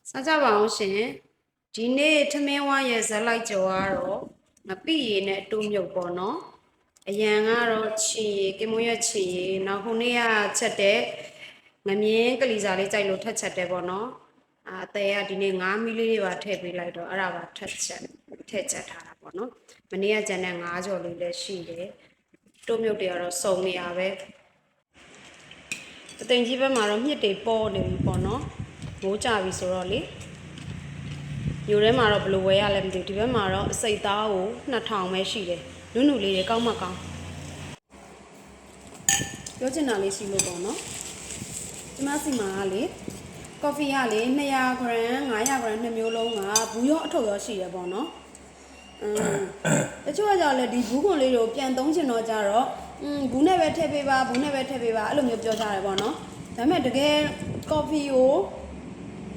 စားကြပါအောင်ရှင်ဒီနေ့ထမင်းဝါရဲ့ဇက်လိုက်ကြော်ကတော့မပိရည်နဲ့တူးမြုပ်ပေါ့နော်အရန်ကတော့ချီရည်ကင်မွန်းရဲ့ချီရည်နောက်ခုနေ့ကချက်တဲ့ငမြင်းကလီစာလေးကြိုက်လို့ထက်ချက်တယ်ပေါ့နော်အသေးကဒီနေ့9မီလီလေးပါထည့်ပေးလိုက်တော့အဲ့ဒါပါထက်ချက်ထားတာပေါ့နော်မနေ့ကကျန်တဲ့9ကြော်လေးလည်းရှိတယ်တူးမြုပ်တွေကတော့စုံနေရပဲအသိကြီးဘက်မှာတော့မြစ်တွေပေါ်နေပြီပေါ့နော်မိုးကြပြီဆိုတော့လေယူထဲမှာတော့ဘယ်လိုဝယ်ရလဲမသိဘူးဒီဘက်မှာတော့အစိတ်သားကို2000ပဲရှိတယ်နုနုလေးတွေကောင်းမကောင်းပြောချင်တာလေးရှိလို့ပေါ့နော်ဒီမှာစီမှာကလေကော်ဖီကလေ200 gram 500 gram 2မျိုးလုံးကဘူးရောအထုပ်ရောရှိရပေါ့နော်တချို့ကကြောင့်လေဒီဘူးခွန်လေးကိုပြန်သုံးချင်တော့ကြတော့ဘူးနဲ့ပဲထည့်ပေးပါဘူးနဲ့ပဲထည့်ပေးပါအဲ့လိုမျိုးပြောကြတယ်ပေါ့နော်ဒါပေမဲ့တကယ်ကော်ဖီကို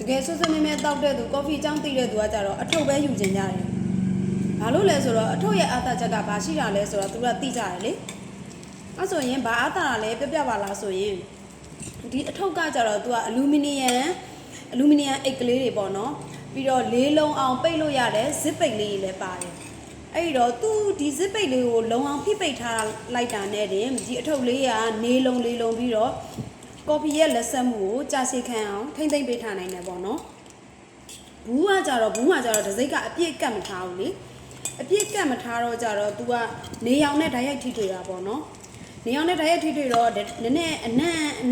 တကယ်ဆွဆွမြဲမြဲတောက်တဲ့သူကော်ဖီကြောင်းသိတဲ့သူကကြတော့အထုပ်ပဲယူကျင်ကြတယ်။ဘာလို့လဲဆိုတော့အထုပ်ရဲ့အာသာချက်ကဘာရှိတာလဲဆိုတော့သူကသိကြတယ်လေ။အဲဆိုရင်ဘာအာသာလဲပြပါလားဆိုရင်ဒီအထုပ်ကကြတော့သူကအလူမီနီယံအိတ်ကလေးတွေပေါ့နော်။ပြီးတော့လေးလုံးအောင်ပိတ်လို့ရတဲ့ဇစ်ပိတ်လေးတွေလည်းပါတယ်။အဲ့တော့သူဒီဇစ်ပိတ်လေးကိုလုံအောင်ဖိပိတ်ထားလိုက်တာနဲ့တင်ဒီအထုပ်လေးကနေလုံးလေးလုံးပြီးတော့ကော်ဖီရဲ့လက်ဆက်မှုကိုကြာရှည်ခံအောင်ထိမ့်သိမ့်ပေးထားနိုင်တယ်ပေါ့နော်ဘူးကကြတော့ဒစိတ်ကအပြည့်ကတ်မထားဘူးလေအပြည့်ကတ်မထားတော့ကြတော့ तू ကနေရောင်နဲ့ဓာတ်ရိုက်ထိတွေ့တာပေါ့နော်နေရောင်နဲ့ဓာတ်ရိုက်ထိတွေ့တော့နည်းနည်းအ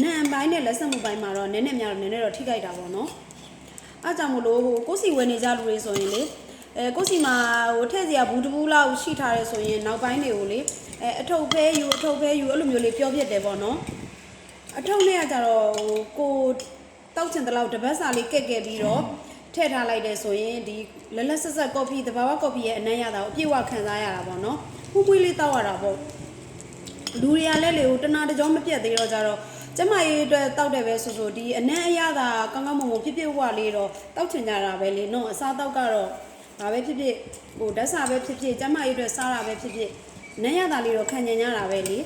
နံ့ပိုင်းနဲ့လက်ဆက်မှုပိုင်းမှာတော့နည်းနည်းတော့ထိခိုက်တာပေါ့နော်အားကြောင့်မလို့ကိုစီဝယ်နေကြလူတွေဆိုရင်လေကိုစီမှာထည့်စရာဘူးတဘူးလောက်ရှိထားရဲဆိုရင်နောက်ပိုင်းတွေကိုလေအထုပ်ဖဲယူအဲ့လိုမျိုးလေးပြောပြတယ်ပေါ့နော်အထုပ်နဲ့ကကြတော့ကိုတောက်ချင်တဲ့လောက်တပတ်စာလေးကက်ပြီးတော့ထည့်ထားလိုက်တယ်ဆိုရင်ဒီလက်ဆက်ကော်ဖီတဘာဝကော်ဖီရဲ့အနံ့ရတာကိုအပြည့်အဝခံစားရတာပေါ့နော်ပူပွေးလေးတောက်ရတာပေါ့လူတွေကလည်းလေတနာတကြောမပြတ်သေးတော့ကြတော့ကျမရေးအတွက်တောက်တယ်ပဲဆိုဒီအနံ့အရသာကောင်းကောင်းမွန်မွန်ဖြစ်ဝလေးတော့တောက်ချင်ကြတာပဲလေနော်အစားတောက်ကတော့ဘာပဲဖြစ်ဟိုဓာတ်စာပဲဖြစ်ကျမရေးအတွက်စားတာပဲဖြစ်နံ့ရသာလေးတော့ခံကျင်ကြတာပဲလေ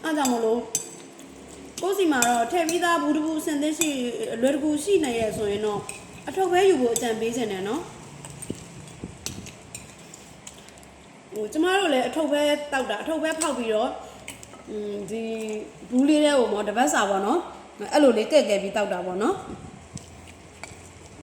အားကြောင့်မလို့ကိုစီမှာတော့ထည့်ပြီးသားဘူးတဘူးစင်သစ်ရှိလွယ်တကူရှိနေရဆိုရင်တော့အထုပ်ပဲယူဖို့အကြံပေးစင်တယ်နော်ကျမတို့လည်းအထုပ်ပဲတောက်တာအထုပ်ပဲဖောက်ပြီးတော့ဒီဘူးလေးတွေကိုတပတ်စာပေါ့နော်အဲ့လိုလေးကဲပြီးတောက်တာပေါ့နော်